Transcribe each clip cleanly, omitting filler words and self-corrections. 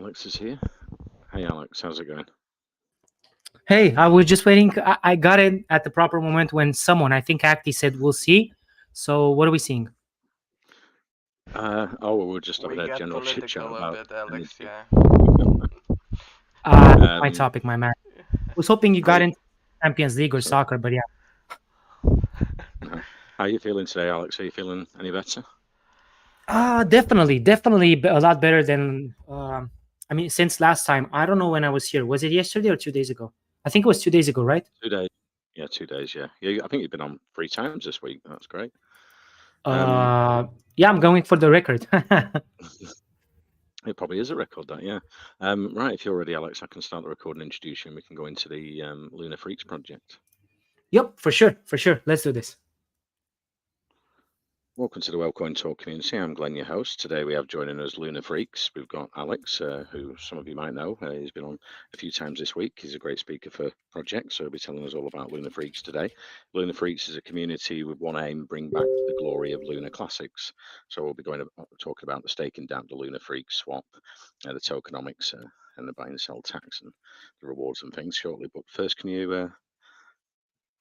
Alex is here. Hey, Alex, how's it going? Hey, I was just waiting. I got in at the proper moment when someone, I think Acti said, we'll see. So what are we seeing? Well, we're just having We a got general chit chat political a about bit, Alex, energy. yeah. My Um, topic, my man. I was hoping you how got you, into Champions League or sorry, soccer, but yeah. no. How you feeling today, Alex? Are you feeling any better? Definitely a lot better than, I mean, since last time. I don't know when I was here. Was it yesterday or 2 days ago? I think it was 2 days ago, right? 2 days. Yeah, 2 days. Yeah, yeah. I think you've been on 3 times this week. That's great. Um, Uh, yeah, I'm going for the record. it probably is a record, that. Yeah. Right. If you're ready, Alex, I can start the record and introduce you, and we can go into the Lunar Freaks project. Yep, for sure. For sure. Let's do this. Welcome to the Wellcoin Talk community. I'm Glenn, your host. Today we have joining us Lunar Freaks. We've got Alex, who some of you might know. He's been on a few times this week. He's a great speaker for projects, so he'll be telling us all about Lunar Freaks today. Lunar Freaks is a community with one aim: bring back the glory of Lunar Classics. So we'll be talking about the staking down the Lunar Freaks swap, the tokenomics, and the buy and sell tax and the rewards and things shortly. But first, can you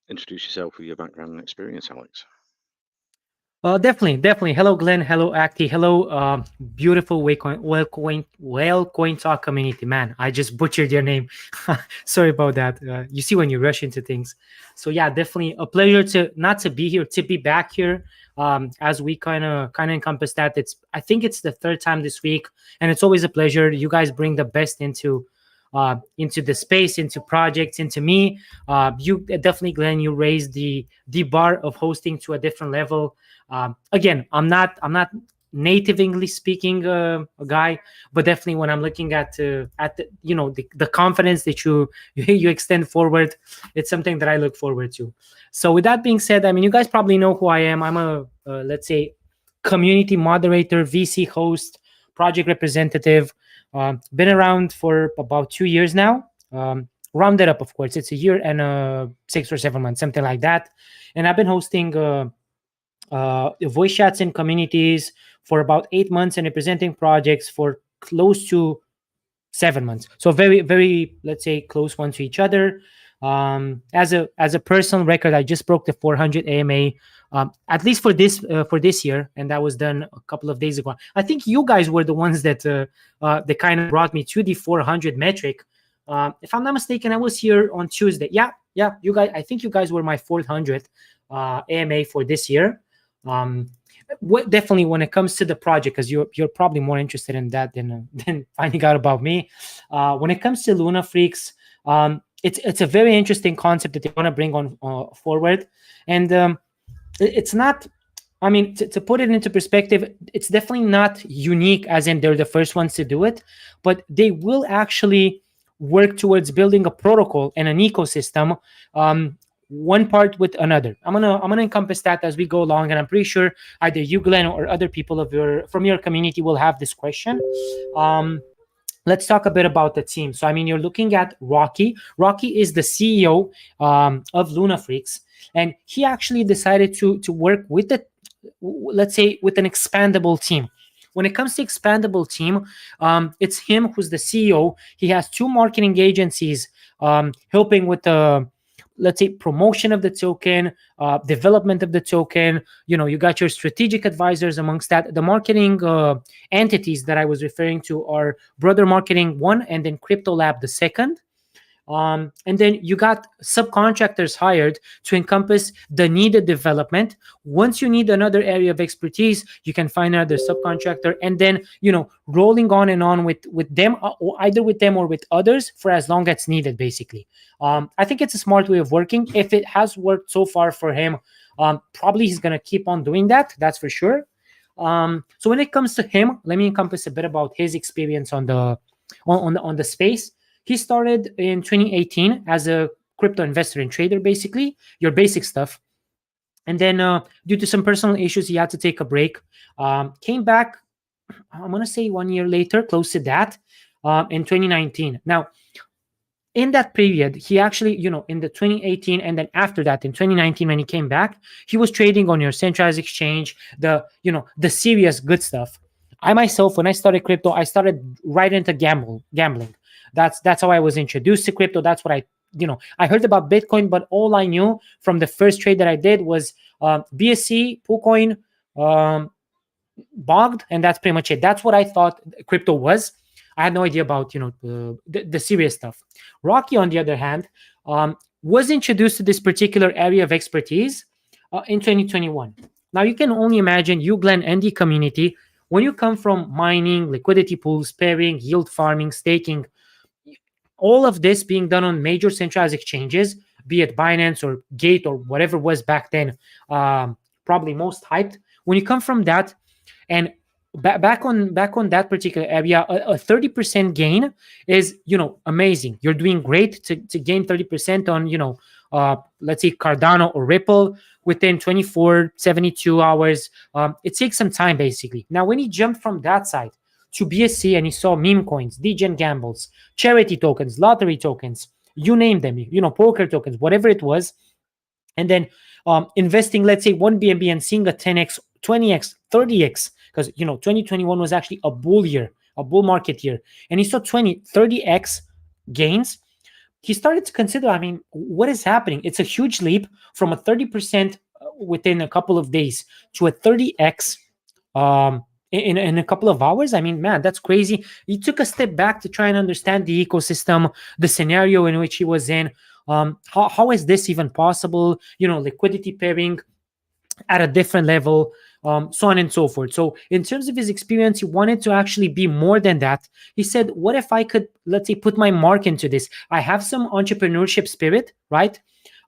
introduce yourself with your background and experience, Alex? Definitely. Hello, Glenn. Hello, Acti. Hello, beautiful Wellcoin Talk community. Man, I just butchered your name. Sorry about that. You see when you rush into things. So yeah, definitely a pleasure to not to be here, to be back here. As we kind of encompass that. I think it's the third time this week, and it's always a pleasure. You guys bring the best into the space, into projects, into me. You definitely, Glenn, you raised the bar of hosting to a different level. Again, I'm not native English speaking guy, but definitely when I'm looking at the the confidence that you extend forward, it's something that I look forward to. So with that being said, I mean, you guys probably know who I am. I'm a let's say community moderator, VC host, project representative. Been around for about 2 years now. Rounded up, of course, it's a year and 6 or 7 months, something like that. And I've been hosting voice chats in communities for about 8 months and representing projects for close to 7 months. So very, let's say, close one to each other. As a personal record, I just broke the 400 AMA, at least for this year, and that was done a couple of days ago. I think you guys were the ones that kind of brought me to the 400 metric. If I'm not mistaken, I was here on Tuesday. Yeah, you guys. I think you guys were my 400th AMA for this year. Definitely when it comes to the project, because you're probably more interested in that than finding out about me. When it comes to Luna Freaks, it's a very interesting concept that they want to bring on forward, and it's not. I mean, to put it into perspective, it's definitely not unique, as in they're the first ones to do it, but they will actually work towards building a protocol and an ecosystem, one part with another. I'm gonna encompass that as we go along, and I'm pretty sure either you, Glenn, or other people from your community will have this question. Um, let's talk a bit about the team. So, I mean, you're looking at Rocky. Rocky is the CEO of Luna Freaks, and he actually decided to work with let's say, with an expandable team. When it comes to expandable team, it's him who's the CEO. He has two marketing agencies helping with the, let's say, promotion of the token, development of the token. You got your strategic advisors amongst that. The marketing entities that I was referring to are Brother Marketing one, and then Crypto Lab the second. And then you got subcontractors hired to encompass the needed development. Once you need another area of expertise, you can find another subcontractor, and then rolling on and on with them, or either with them or with others, for as long as needed. Basically, I think it's a smart way of working. If it has worked so far for him, probably he's gonna keep on doing that. That's for sure. So when it comes to him, let me encompass a bit about his experience on the space. He started in 2018 as a crypto investor and trader, basically your basic stuff. And then due to some personal issues, he had to take a break. Came back, I'm going to say 1 year later, close to that, in 2019. Now, in that period, he actually, in the 2018, and then after that, in 2019, when he came back, he was trading on your centralized exchange, the serious good stuff. I myself, when I started crypto, I started right into gambling. That's how I was introduced to crypto. That's what I heard about Bitcoin, but all I knew from the first trade that I did was BSC, PooCoin, um, bogged, and that's pretty much it. That's what I thought crypto was. I had no idea about the serious stuff. Rocky, on the other hand, was introduced to this particular area of expertise in 2021. Now you can only imagine, you, Glenn, and the community, when you come from mining, liquidity pools, pairing, yield farming, staking, all of this being done on major centralized exchanges, be it Binance or Gate or whatever was back then, probably most hyped. When you come from that, and back on that particular area, a 30% gain is amazing. You're doing great to gain 30% on let's say Cardano or Ripple within 24 72 hours. It takes some time basically. Now when he jumped from that side to BSC and he saw meme coins, degen gambles, charity tokens, lottery tokens, you name them, poker tokens, whatever it was, and then investing, let's say 1 BNB, and seeing a 10x, 20x, 30x, because 2021 was actually a bull year, a bull market year, and he saw 20, 30x gains. He started to consider, I mean, what is happening? It's a huge leap from a 30% within a couple of days to a 30x in a couple of hours. I mean, man, that's crazy. He took a step back to try and understand the ecosystem, the scenario in which he was in. How is this even possible? Liquidity pairing at a different level, so on and so forth. So in terms of his experience, he wanted to actually be more than that. He said, what if I could, let's say, put my mark into this? I have some entrepreneurship spirit, right?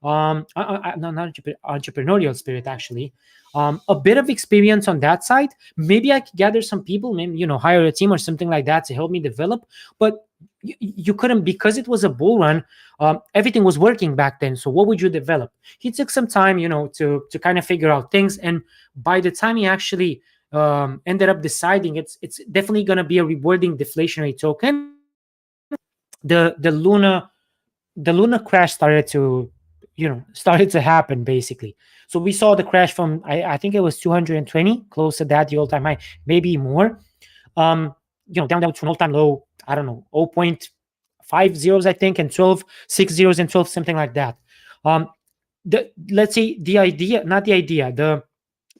Not entrepreneurial spirit, actually. A bit of experience on that side. Maybe I could gather some people, maybe hire a team or something like that to help me develop. But you couldn't, because it was a bull run. Everything was working back then. So what would you develop? He took some time, to kind of figure out things. And by the time he actually ended up deciding it's definitely going to be a rewarding deflationary token, the Luna crash started to happen basically. So we saw the crash from I think it was 220, close to that, the all-time high, maybe more. Down to an all-time low, I don't know, 0.5 zeros, I think, and 12, 6 zeros and 12, something like that. Let's say the idea, not the idea,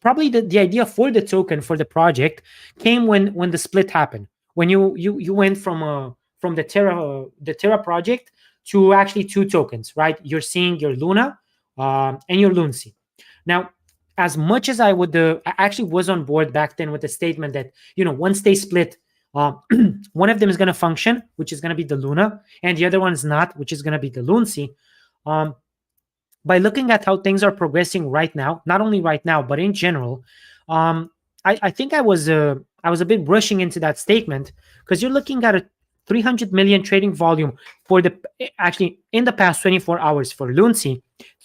probably the idea for the token, for the project, came when the split happened. When you went from the Terra project to actually two tokens, right? You're seeing your Luna and your Luncy. Now, as much as I actually was on board back then with the statement that once they split, one of them is going to function, which is going to be the Luna, and the other one is not, which is going to be the Luncy. By looking at how things are progressing right now, not only right now but in general, I think I was a bit rushing into that statement, because you're looking at a 300 million trading volume for actually in the past 24 hours for Luncy.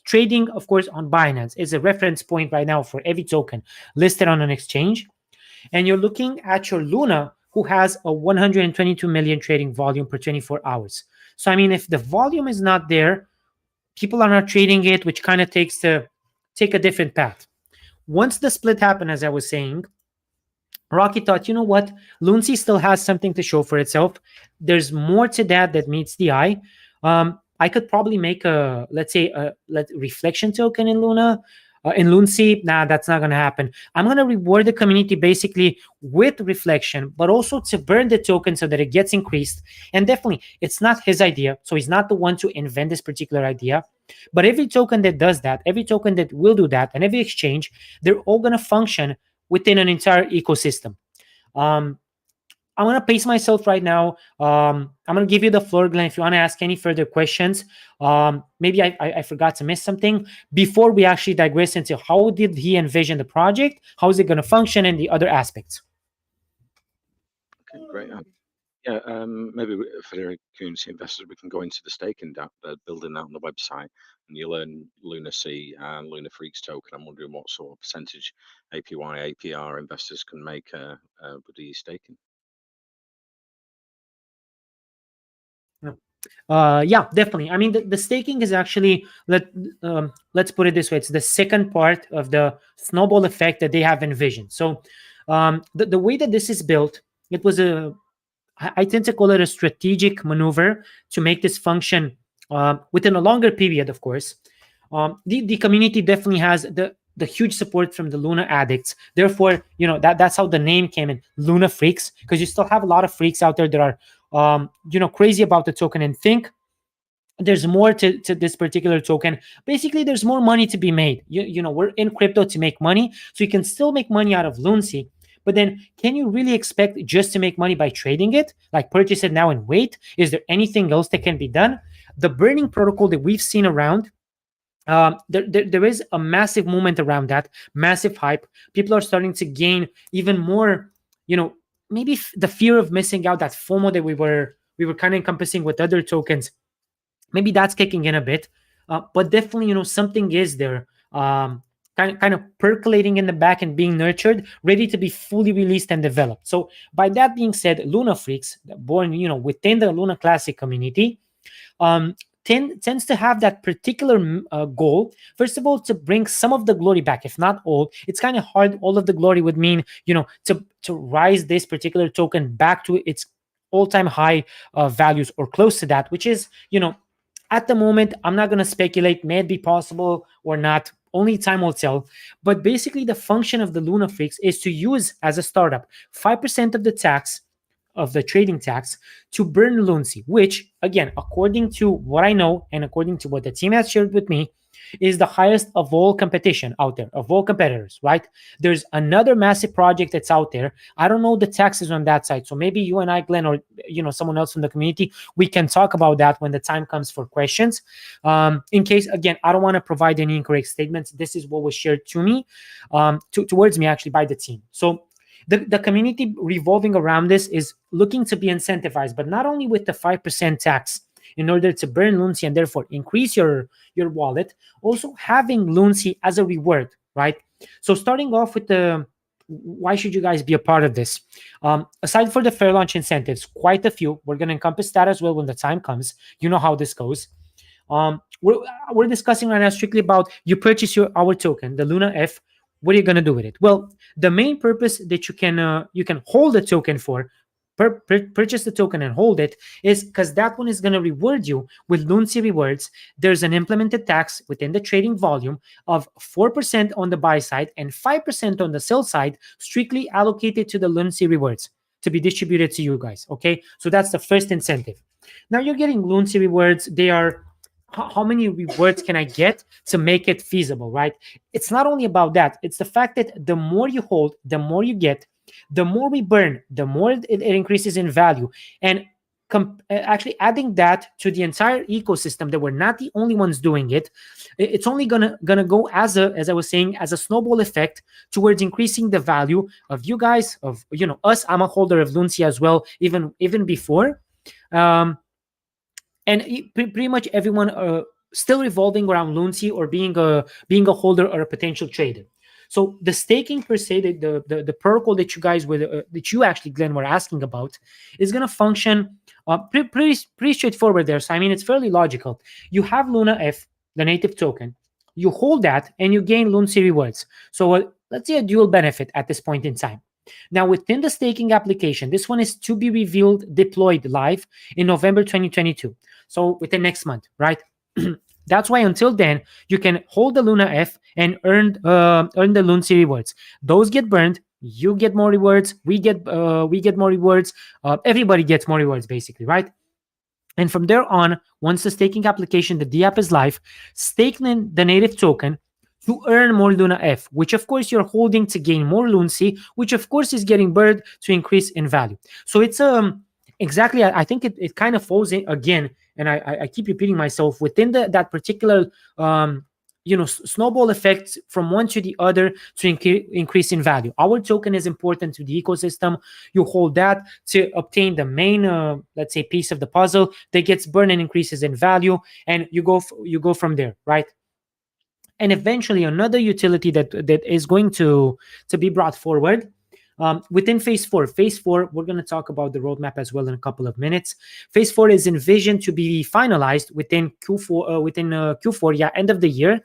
Trading, of course, on Binance is a reference point right now for every token listed on an exchange. And you're looking at your Luna, who has a 122 million trading volume per 24 hours. So, I mean, if the volume is not there, people are not trading it, which kind of take a different path. Once the split happened, as I was saying, Rocky thought, you know what? Luncy still has something to show for itself. There's more to that meets the eye. I could probably make let's say a reflection token in Luna, in Luncy. Nah, that's not going to happen. I'm going to reward the community basically with reflection, but also to burn the token so that it gets increased. And definitely, it's not his idea. So he's not the one to invent this particular idea. But every token that does that, every token that will do that, and every exchange, they're all going to function within an entire ecosystem. I'm going to pace myself right now. I'm going to give you the floor, Glenn, if you want to ask any further questions. Maybe I forgot to miss something before we actually digress into how did he envision the project, how is it going to function, and the other aspects. Okay, great. Maybe for the community investors, we can go into the staking building that on the website, and you learn Lunacy and Luna Freaks token. I'm wondering what sort of percentage APY, APR investors can make with the staking. Yeah, definitely. I mean, the staking is actually, let's put it this way, it's the second part of the snowball effect that they have envisioned. So The way that this is built, it was I tend to call it a strategic maneuver to make this function within a longer period, of course. The community definitely has the huge support from the Luna addicts. Therefore, that's how the name came in, Luna freaks, because you still have a lot of freaks out there that are crazy about the token and think there's more to this particular token. Basically, there's more money to be made. We're in crypto to make money, so you can still make money out of Lunacy. But then, can you really expect just to make money by trading it? Like purchase it now and wait? Is there anything else that can be done? The burning protocol that we've seen around, there is a massive movement around that, massive hype. People are starting to gain even more, maybe the fear of missing out, that FOMO that we were kind of encompassing with other tokens. Maybe that's kicking in a bit, but definitely, something is there, kind of percolating in the back and being nurtured, ready to be fully released and developed. So by that being said, Luna freaks born within the Luna Classic community, um, tends to have that particular goal. First of all, to bring some of the glory back, if not all. It's kind of hard. All of the glory would mean, to rise this particular token back to its all-time high values or close to that, which is, at the moment, I'm not going to speculate. May it be possible or not? Only time will tell. But basically, the function of the Luna Freaks is to use, as a startup, 5% of the tax, of the trading tax, to burn Lunacy, which, again, according to what I know and according to what the team has shared with me, is the highest of all competition out there, of all competitors, right? There's another massive project that's out there. I don't know the taxes on that side. So maybe you and I, Glenn, or someone else from the community, we can talk about that when the time comes for questions. In case, again, I don't want to provide any incorrect statements. This is what was shared to me, towards me actually by the team. So the community revolving around this is looking to be incentivized, but not only with the 5% tax in order to burn Lunacy and therefore increase your wallet, also having Lunacy as a reward, right? So starting off with why should you guys be a part of this? Aside for the fair launch incentives, quite a few. We're going to encompass that as well when the time comes. You know how this goes. We're discussing right now strictly about you purchase our token, the Luna F. What are you going to do with it? Well, the main purpose that you can hold the token for, purchase the token and hold it, is because that one is going to reward you with Lunacy rewards. There's an implemented tax within the trading volume of 4% on the buy side and 5% on the sell side, strictly allocated to the Lunacy rewards to be distributed to you guys. Okay, so that's the first incentive. Now you're getting Lunacy rewards. They are, how many rewards can I get to make it feasible, right? It's not only about that. It's the fact that the more you hold, the more you get, the more we burn, the more it increases in value. And actually adding that to the entire ecosystem, that we're not the only ones doing it. It's only gonna go, as I was saying, as a snowball effect towards increasing the value of you guys, of us. I'm a holder of Lunacy as well, even before. And pretty much everyone still revolving around Lunacy or being a holder or a potential trader. So the staking per se, the protocol that you guys were that you actually, Glenn, were asking about, is going to function pretty straightforward there. So I mean, it's fairly logical. You have Luna F, the native token. You hold that and you gain Lunacy rewards. So let's say a dual benefit at this point in time. Now, within the staking application, this one is to be revealed, deployed live in November 2022. So within next month, right? That's why until then, you can hold the Luna F and earn the Lunacy rewards. Those get burned. You get more rewards. We get more rewards. Everybody gets more rewards, basically, right? And from there on, once the staking application, the DApp is live, stake the native token to earn more Luna F, which of course you're holding to gain more Lunacy, which of course is getting burned to increase in value. So it's exactly, I think it kind of falls in again, and I keep repeating myself, within that particular snowball effect from one to the other to increase in value. Our token is important to the ecosystem. You hold that to obtain the main, let's say, piece of the puzzle that gets burned and increases in value, and you go from there, right? And eventually another utility that is going to be brought forward within phase 4. Phase 4, we're going to talk about the roadmap as well in a couple of minutes. Phase 4 is envisioned to be finalized within Q4, end of the year.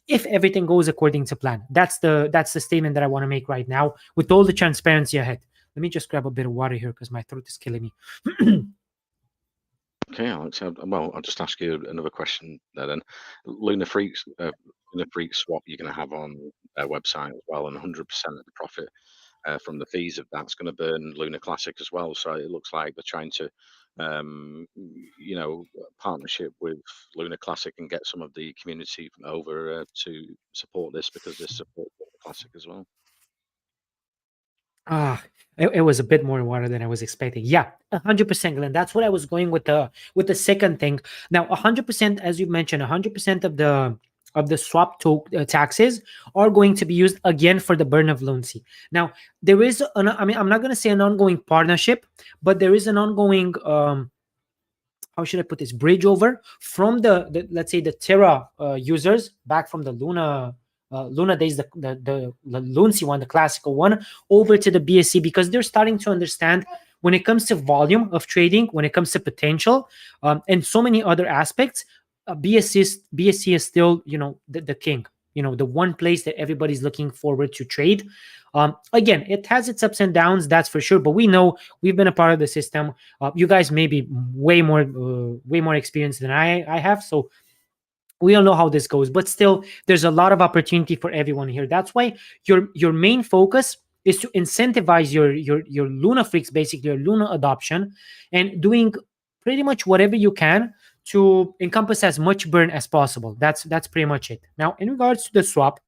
if everything goes according to plan. That's the statement that I want to make right now with all the transparency ahead. Let me just grab a bit of water here because my throat is killing me. Okay, Alex. Well, I'll just ask you another question there then. Lunar Freaks, Lunar Freak swap you're going to have on their website as well, and 100% of the profit from the fees of that's going to burn Lunar Classic as well. So it looks like they're trying to, partnership with Lunar Classic and get some of the community over to support this because this supports Lunar Classic as well. Ah, it was a bit more water than I was expecting. Yeah, 100%, Glenn. That's what I was going with the second thing. Now, 100%, as you mentioned, 100% of the swap taxes are going to be used again for the burn of Loancy. Now, there is I mean, I'm not going to say an ongoing partnership, but there is an ongoing how should I put this, bridge over from the let's say the Terra users back from the Luna days, the Luncy one, the classical one, over to the BSC, because they're starting to understand when it comes to volume of trading, when it comes to potential, and so many other aspects. BSC is still, the king. The one place that everybody's looking forward to trade. Again, it has its ups and downs, that's for sure. But we know, we've been a part of the system. You guys may be way more experienced than I have, so we all know how this goes. But still, there's a lot of opportunity for everyone here. That's why your main focus is to incentivize your Luna freaks, basically your Luna adoption, and doing pretty much whatever you can to encompass as much burn as possible. That's pretty much it. Now, in regards to the swap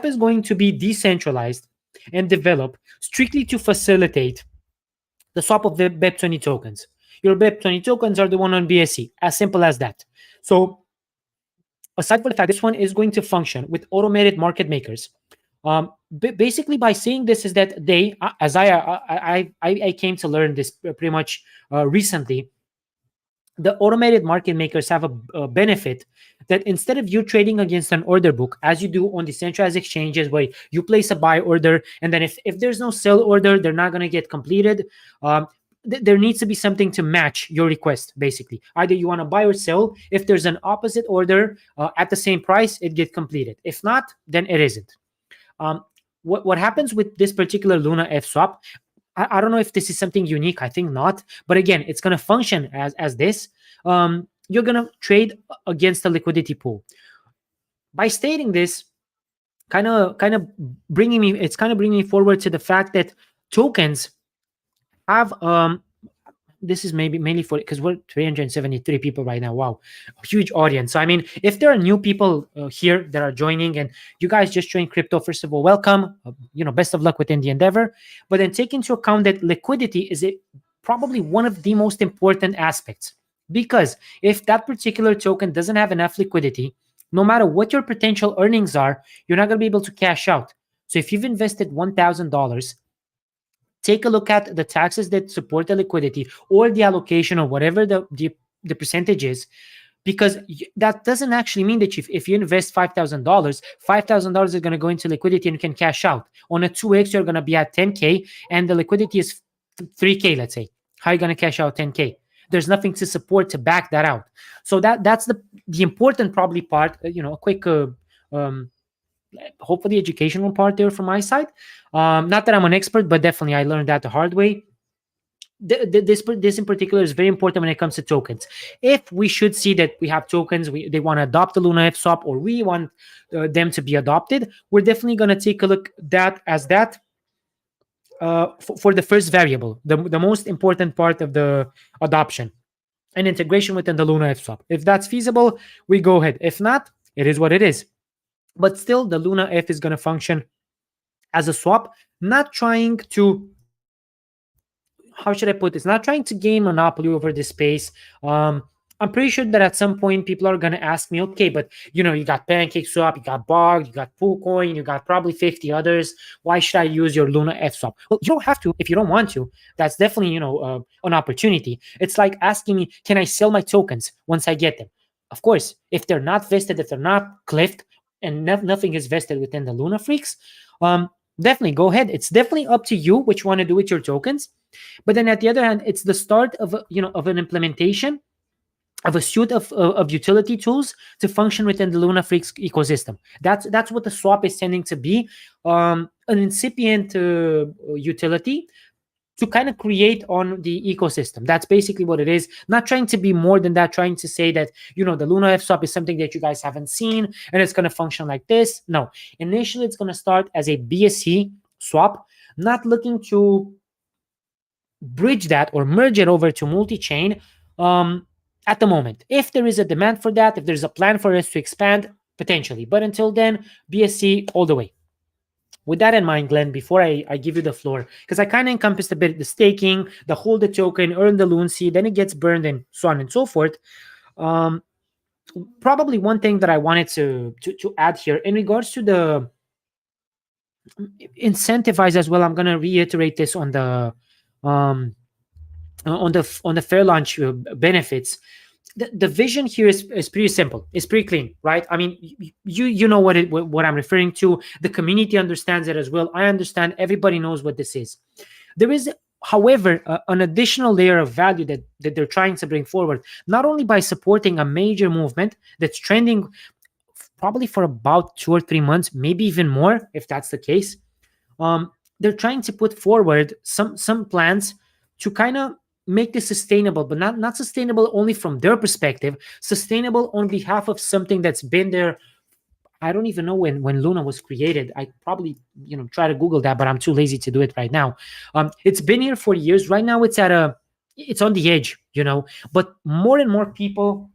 is going to be decentralized and developed strictly to facilitate the swap of the BEP20 tokens. Your BEP20 tokens are the one on BSC, as simple as that. So, aside from the fact this one is going to function with automated market makers, basically by saying this is that they, as I came to learn this pretty much recently, the automated market makers have a benefit that instead of you trading against an order book as you do on decentralized exchanges, where you place a buy order and then if there's no sell order, they're not going to get completed. There needs to be something to match your request. Basically, either you want to buy or sell. If there's an opposite order at the same price, it gets completed. If not, then it isn't. What happens with this particular Luna F swap? I don't know if this is something unique. I think not. But again, it's going to function as this. You're going to trade against the liquidity pool. By stating this, kind of bringing me forward to the fact that tokens have this is maybe mainly for, because we're 373 people right now. Wow, a huge audience. So I mean, if there are new people here that are joining, and you guys just joined crypto, first of all, welcome. Best of luck within the endeavor. But then take into account that liquidity is probably one of the most important aspects, because if that particular token doesn't have enough liquidity, no matter what your potential earnings are, you're not going to be able to cash out. So if you've invested $1,000, take a look at the taxes that support the liquidity or the allocation or whatever the percentage is, because that doesn't actually mean that if you invest $5,000 is going to go into liquidity and you can cash out. On a 2x, you're going to be at 10K and the liquidity is 3K, let's say. How are you going to cash out 10K? There's nothing to support to back that out. So that's the important probably part, a quick hopefully educational part there from my side. Not that I'm an expert, but definitely I learned that the hard way. This in particular is very important when it comes to tokens. If we should see that we have tokens, they want to adopt the Luna F swap, or we want them to be adopted, we're definitely going to take a look at that for the first variable, the most important part of the adoption and integration within the Luna F swap. If that's feasible, we go ahead. If not, it is what it is. But still, the Luna F is going to function as a swap, not trying to, how should I put this? Not trying to gain monopoly over this space. I'm pretty sure that at some point people are going to ask me, okay, but you got Pancake Swap, you got Bog, you got PoolCoin, you got probably 50 others. Why should I use your Luna F swap? Well, you don't have to if you don't want to. That's definitely, an opportunity. It's like asking me, can I sell my tokens once I get them? Of course, if they're not vested, if they're not cliffed, and nothing is vested within the Luna Freaks, definitely go ahead. It's definitely up to you what you want to do with your tokens. But then at the other hand, it's the start of of an implementation of a suite of utility tools to function within the Luna Freaks ecosystem. That's what the swap is tending to be, an incipient utility to kind of create on the ecosystem. That's basically what it is. Not trying to be more than that, trying to say that, the Luna F swap is something that you guys haven't seen and it's going to function like this. No, initially it's going to start as a BSC swap, not looking to bridge that or merge it over to multi-chain at the moment. If there is a demand for that, if there's a plan for us to expand, potentially. But until then, BSC all the way. With that in mind, Glenn, before I give you the floor, because I kind of encompassed a bit the staking, the hold the token, earn the loon seed, then it gets burned, and so on and so forth. Um, Probably one thing that I wanted to add here in regards to the incentivize as well. I'm going to reiterate this um, on the fair launch benefits. The vision here is pretty simple. It's pretty clean, right? I mean, you know what I'm referring to. The community understands it as well. I understand. Everybody knows what this is. There is, however, an additional layer of value that they're trying to bring forward, not only by supporting a major movement that's trending probably for about 2 or 3 months, maybe even more, if that's the case. They're trying to put forward some plans to kind of make this sustainable, but not sustainable only from their perspective, sustainable on behalf of something that's been there. I don't even know when Luna was created. I probably try to Google that, but I'm too lazy to do it right now. It's been here for years. Right now, it's on the edge, but more and more people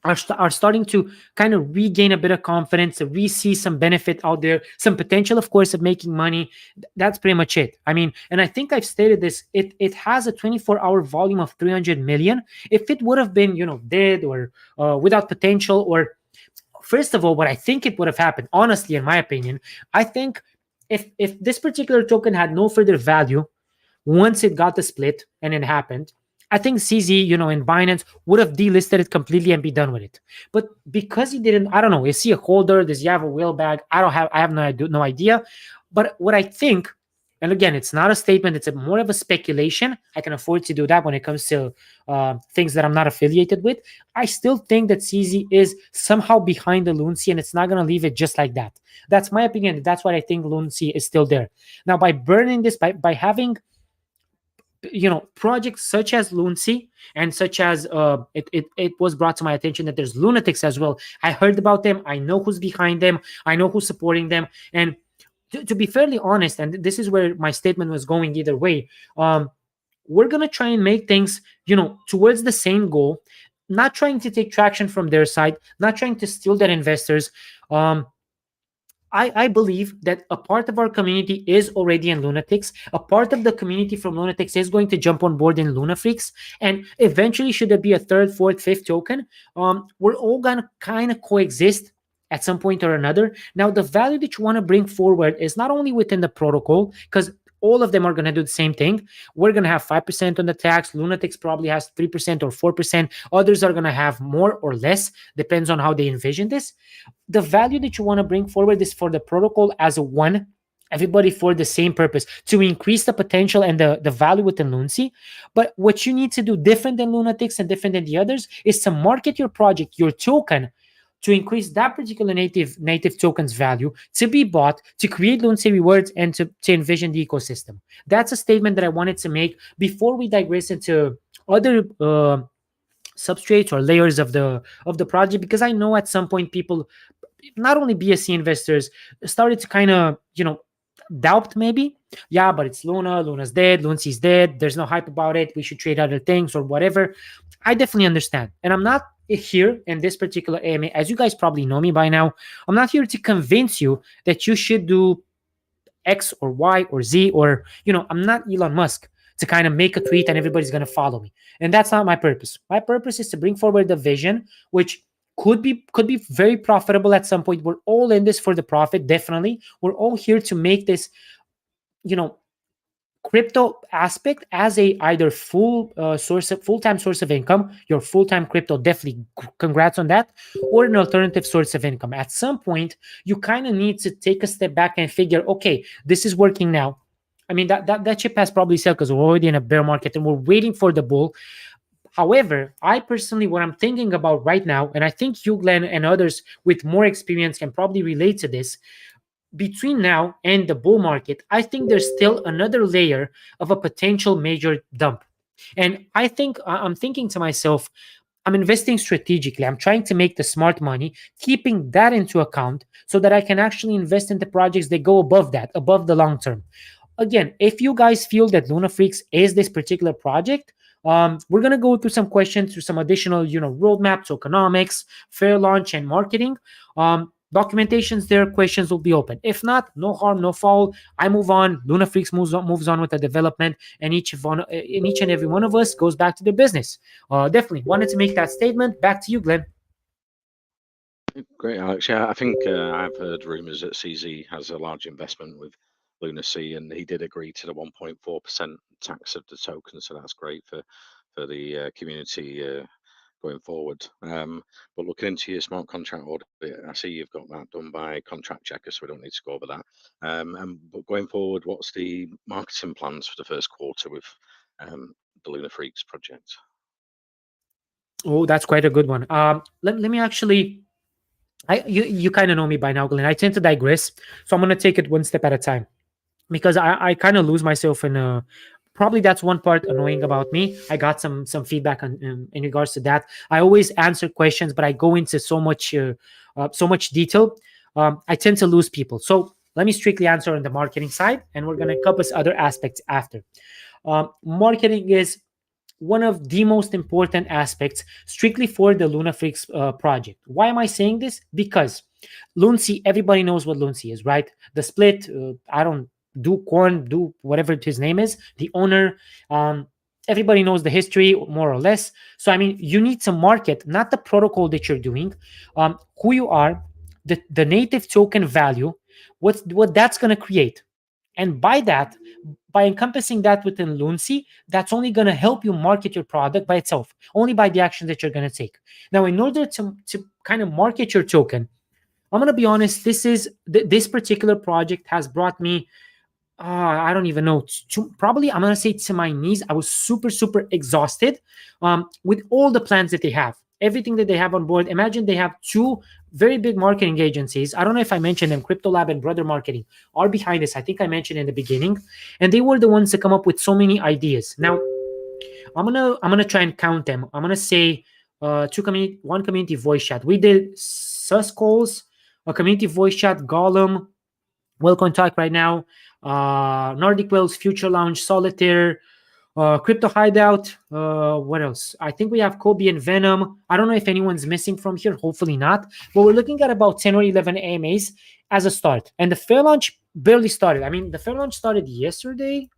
are starting to kind of regain a bit of confidence, to re-see some benefit out there, some potential, of course, of making money. That's pretty much it. I mean, and I think I've stated this. It has a 24-hour volume of 300 million. If it would have been, dead or without potential, or first of all, what I think it would have happened, honestly, in my opinion, I think if this particular token had no further value once it got the split and it happened, I think CZ, in Binance would have delisted it completely and be done with it. But because he didn't, I don't know, is he a holder? Does he have a whale bag? I have no idea. But what I think, and again, it's not a statement, it's more of a speculation. I can afford to do that when it comes to things that I'm not affiliated with. I still think that CZ is somehow behind the Loonsea, and it's not going to leave it just like that. That's my opinion. That's why I think Loonsea is still there. Now, by burning this, by having projects such as Loonsea and such as it was brought to my attention that there's Lunatics as well. I heard about them. I know who's behind them. I know who's supporting them. And to be fairly honest, and this is where my statement was going either way, we're gonna try and make things towards the same goal, not trying to take traction from their side, not trying to steal their investors. I believe that a part of our community is already in Lunatics. A part of the community from Lunatics is going to jump on board in Luna Freaks. And eventually, should there be a third, fourth, fifth token, we're all going to kind of coexist at some point or another. Now, the value that you want to bring forward is not only within the protocol, because all of them are going to do the same thing. We're going to have 5% on the tax. Lunatics probably has 3% or 4%. Others are going to have more or less, depends on how they envision this. The value that you want to bring forward is for the protocol as a one, everybody for the same purpose, to increase the potential and the value within Loonsea. But what you need to do different than Lunatics and different than the others is to market your project, your token, to increase that particular native token's value, to be bought, to create Loonsea rewards, and to envision the ecosystem. That's a statement that I wanted to make before we digress into other substrates or layers of the project, because I know at some point people, not only BSC investors, started to kind of doubt maybe, yeah, but it's Luna's dead, Loonsea's dead, there's no hype about it, we should trade other things or whatever. I definitely understand, and I'm not here in this particular AMA, as you guys probably know me by now, I'm not here to convince you that you should do X or Y or Z, or I'm not Elon Musk to kind of make a tweet and everybody's going to follow me. And that's not my purpose. My purpose is to bring forward the vision, which could be very profitable at some point. We're all in this for the profit, definitely. We're all here to make this, crypto aspect as a either full-time source of income, your full-time crypto, definitely congrats on that, or an alternative source of income. At some point, you kind of need to take a step back and figure, okay, this is working now. I mean, that ship has probably sailed because we're already in a bear market and we're waiting for the bull. However, I personally, what I'm thinking about right now, and I think you, Glenn, and others with more experience can probably relate to this, between now and the bull market, I think there's still another layer of a potential major dump. And I'm thinking to myself, I'm investing strategically. I'm trying to make the smart money, keeping that into account so that I can actually invest into projects that go above that, above the long term. Again, if you guys feel that Luna Freaks is this particular project, we're gonna go through some questions, through some additional, roadmap, tokenomics, fair launch, and marketing. Documentations there, questions will be open. If not, no harm, no foul. I move on. Luna Freaks moves on with the development, and each and every one of us goes back to their business. Definitely wanted to make that statement. Back to you, Glenn. Great, Alex. Yeah, I think I've heard rumours that CZ has a large investment with Lunacy, and he did agree to the 1.4% tax of the token, so that's great for the community going forward. But looking into your smart contract audit, I see you've got that done by Contract Checker, so we don't need to go over that. But going forward, what's the marketing plans for the first quarter with the Luna Freaks project? Oh, that's quite a good one. Let me actually. You kind of know me by now, Glenn. I tend to digress, so I'm gonna take it one step at a time because I kind of lose myself in probably that's one part annoying about me. I got some feedback in regards to that. I always answer questions, but I go into so much detail. I tend to lose people. So let me strictly answer on the marketing side, and we're gonna encompass other aspects after. Marketing is one of the most important aspects strictly for the LunaFreaks project. Why am I saying this? Because Luncy, everybody knows what Luncy is, right? The split, I don't do corn, do whatever his name is, the owner. Everybody knows the history more or less. So, I mean, you need to market not the protocol that you're doing, who you are, the native token value, what that's going to create. And by that, by encompassing that within Luncy, that's only going to help you market your product by itself, only by the action that you're going to take. Now, in order to kind of market your token, I'm going to be honest, this particular project has brought me I don't even know. Probably, I'm gonna say to my knees. I was super, super exhausted with all the plans that they have, everything that they have on board. Imagine they have two very big marketing agencies. I don't know if I mentioned them. Crypto Lab and Brother Marketing are behind this. I think I mentioned in the beginning, and they were the ones to come up with so many ideas. Now, I'm gonna try and count them. I'm gonna say one community voice chat. We did sus calls, a community voice chat, Gollum, Welcome Talk right now, Nordic Wells, Future Lounge, Solitaire, Crypto Hideout. What else? I think we have Kobe and Venom. I don't know if anyone's missing from here. Hopefully not. But we're looking at about 10 or 11 AMAs as a start. And the fair launch barely started. I mean, the fair launch started yesterday.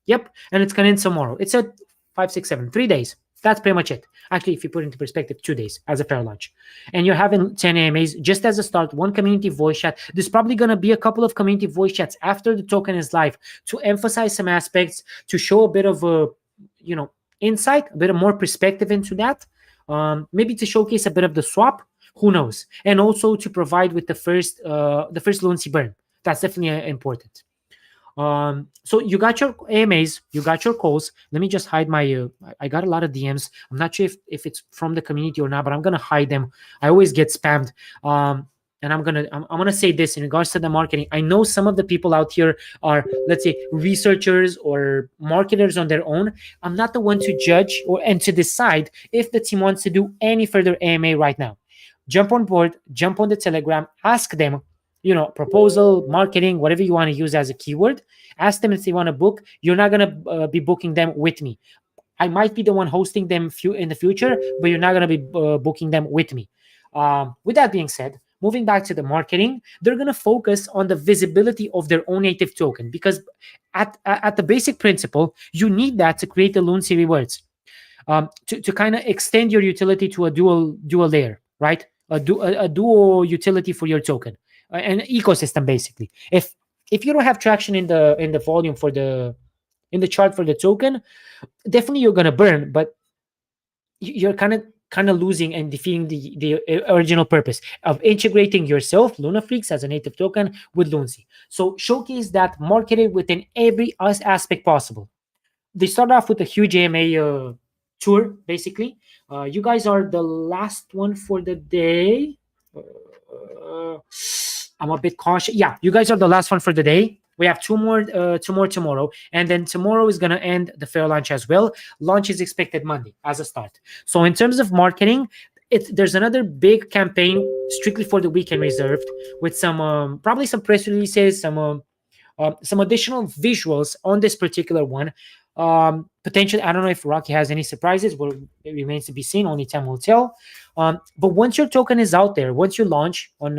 Yep. And it's going to end tomorrow. It's at 5, 6, 7, 3 days. That's pretty much it. Actually, if you put it into perspective, 2 days as a fair launch. And you're having 10 AMAs just as a start, one community voice chat. There's probably going to be a couple of community voice chats after the token is live to emphasize some aspects, to show a bit of a, insight, a bit of more perspective into that. Maybe to showcase a bit of the swap. Who knows? And also to provide with the first Luncy burn. That's definitely important. So you got your AMAs, you got your calls. Let me just hide my I got a lot of DMs. I'm not sure if it's from the community or not, but I'm gonna hide them. I always get spammed. And I'm gonna say this in regards to the marketing. I know some of the people out here are, let's say, researchers or marketers on their own. I'm not the one to judge and to decide if the team wants to do any further AMA right now. Jump on board, jump on the Telegram, ask them, proposal, marketing, whatever you want to use as a keyword. Ask them if they want to book. You're not going to be booking them with me. I might be the one hosting them in the future, but you're not going to be booking them with me. With that being said, moving back to the marketing, they're going to focus on the visibility of their own native token because at the basic principle, you need that to create the Luncy rewards. To kind of extend your utility to a dual layer, right? A dual utility for your token, an ecosystem basically. If you don't have traction in the volume in the chart for the token, definitely you're gonna burn, but you're kind of losing and defeating the original purpose of integrating yourself, Luna Freaks, as a native token with Luncy. So showcase that, market it within every aspect possible. They start off with a huge AMA tour basically. You guys are the last one for the day. I'm a bit cautious. Yeah, you guys are the last one for the day. We have two more tomorrow, and then tomorrow is gonna end the fair launch as well. Launch is expected Monday as a start. So in terms of marketing, there's another big campaign strictly for the weekend reserved with some probably some press releases, some additional visuals on this particular one. Potentially, I don't know if Rocky has any surprises. Well, it remains to be seen. Only time will tell. But once your token is out there, once you launch on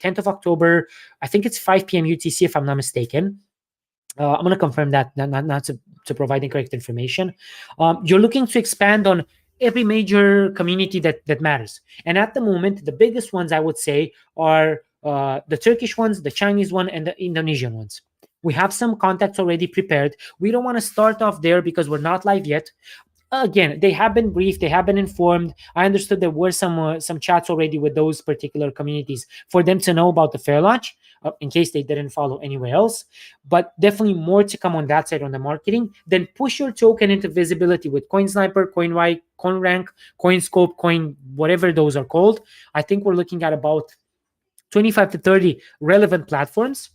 10th of October, I think it's 5 p.m. UTC, if I'm not mistaken. I'm going to confirm that, not to provide incorrect information. You're looking to expand on every major community that matters. And at the moment, the biggest ones I would say are the Turkish ones, the Chinese one, and the Indonesian ones. We have some contacts already prepared. We don't want to start off there because we're not live yet. Again, they have been briefed, they have been informed. I understood there were some chats already with those particular communities for them to know about the fair launch, in case they didn't follow anywhere else. But definitely more to come on that side on the marketing. Then push your token into visibility with CoinSniper, CoinRank, CoinScope, Coin, whatever those are called. I think we're looking at about 25 to 30 relevant platforms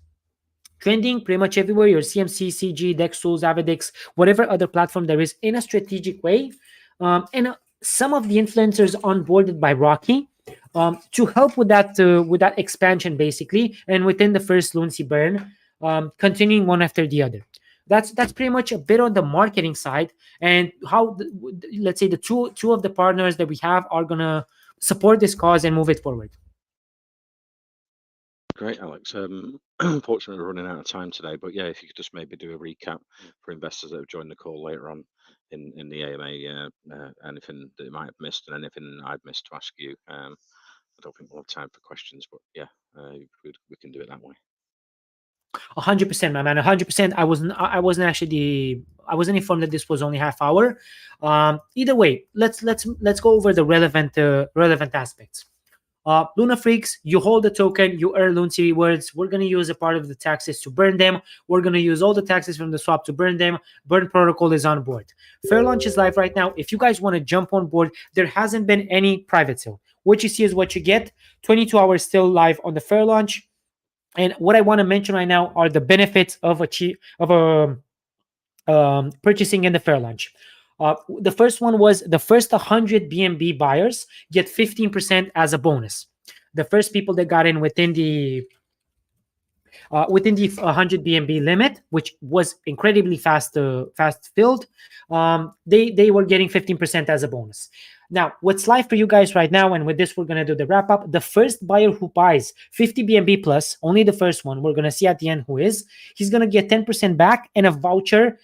trending pretty much everywhere, your CMC, CG, DEX tools, Avidix, whatever other platform there is, in a strategic way. And some of the influencers onboarded by Rocky to help with that expansion, basically, and within the first Luncy burn, continuing one after the other. That's pretty much a bit on the marketing side, and how let's say the two of the partners that we have are gonna support this cause and move it forward. Great, Alex. Unfortunately, we're running out of time today, but yeah, if you could just maybe do a recap for investors that have joined the call later on in the AMA, anything that you might have missed and anything I've missed to ask you. I don't think we'll have time for questions, but yeah, we can do it that way. 100%, my man. 100%. I wasn't informed that this was only half hour. Either way, let's go over the relevant aspects. Luna Freaks, you hold the token, you earn Luncy rewards. We're gonna use a part of the taxes to burn them. We're gonna use all the taxes from the swap to burn them. Burn protocol is on board. Fair launch is live right now. If you guys want to jump on board, there hasn't been any private sale. What you see is what you get. 22 hours still live on the fair launch. And what I want to mention right now are the benefits of purchasing in the fair launch. The first one was the first 100 BNB buyers get 15% as a bonus. The first people that got in within the 100 BNB limit, which was incredibly fast filled, they were getting 15% as a bonus. Now, what's live for you guys right now, and with this, we're going to do the wrap up. The first buyer who buys 50 BNB plus, only the first one, we're going to see at the end who is, he's going to get 10% back and a voucher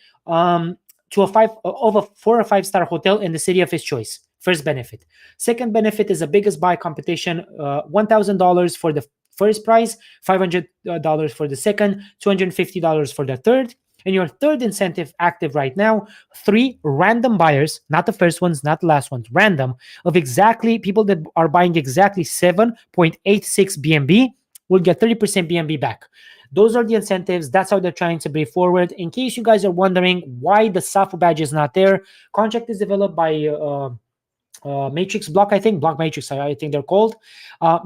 to a 4 or 5 star hotel in the city of his choice. First benefit. Second benefit is the biggest buy competition, $1,000 for the first prize, $500 for the second, $250 for the third. And your third incentive active right now, 3 random buyers, not the first ones, not the last ones, random, of exactly people that are buying exactly 7.86 BNB will get 30% BNB back. Those are the incentives. That's how they're trying to bring forward. In case you guys are wondering why the SAFU badge is not there, contract is developed by Matrix Block, I think, Block Matrix, I think they're called.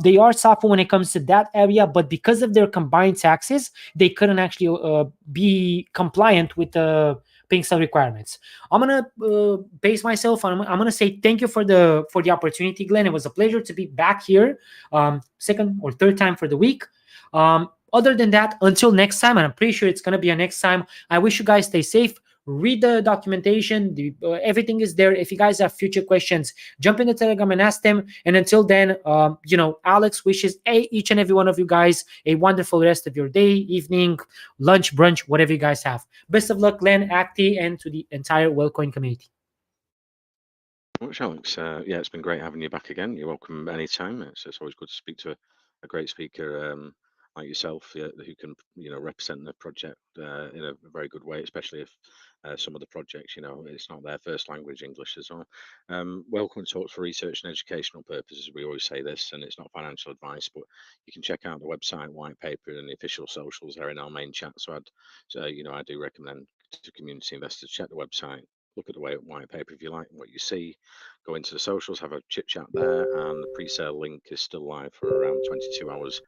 They are SAFU when it comes to that area, but because of their combined taxes, they couldn't actually be compliant with the pink cell requirements. I'm gonna base myself. I'm gonna say thank you for the opportunity, Glenn. It was a pleasure to be back here, second or third time for the week. Other than that, until next time, and I'm pretty sure it's gonna be a next time. I wish you guys stay safe. Read the documentation. Everything is there. If you guys have future questions, jump in the Telegram and ask them. And until then, Alex wishes each and every one of you guys a wonderful rest of your day, evening, lunch, brunch, whatever you guys have. Best of luck, Glenn, Acti, and to the entire WellCoin community. Much, Alex. Yeah, it's been great having you back again. You're welcome anytime. It's always good to speak to a great speaker like yourself, who can represent the project in a very good way, especially if some of the projects, it's not their first language, English as well. WellCoin talks for research and educational purposes. We always say this, and it's not financial advice, but you can check out the website, white paper, and the official socials there in our main chat. So I do recommend to community investors check the website, look at the white paper if you like what you see. Go into the socials, have a chit chat there, and the pre-sale link is still live for around 22 hours.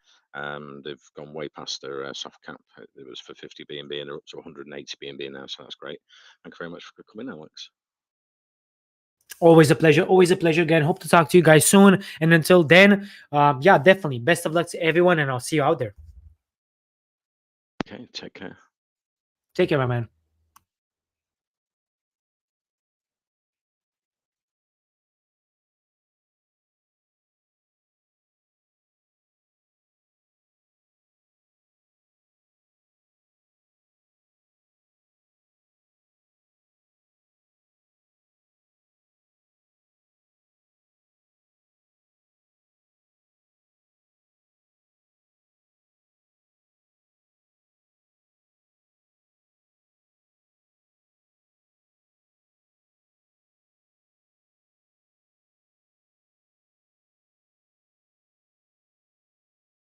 They've gone way past their soft cap. It was for 50 BNB and they're up to 180 BNB now, so that's great. Thank you very much for coming, Alex. Always a pleasure. Always a pleasure again. Hope to talk to you guys soon. And until then, yeah, definitely. Best of luck to everyone, and I'll see you out there. Okay, take care. Take care, my man.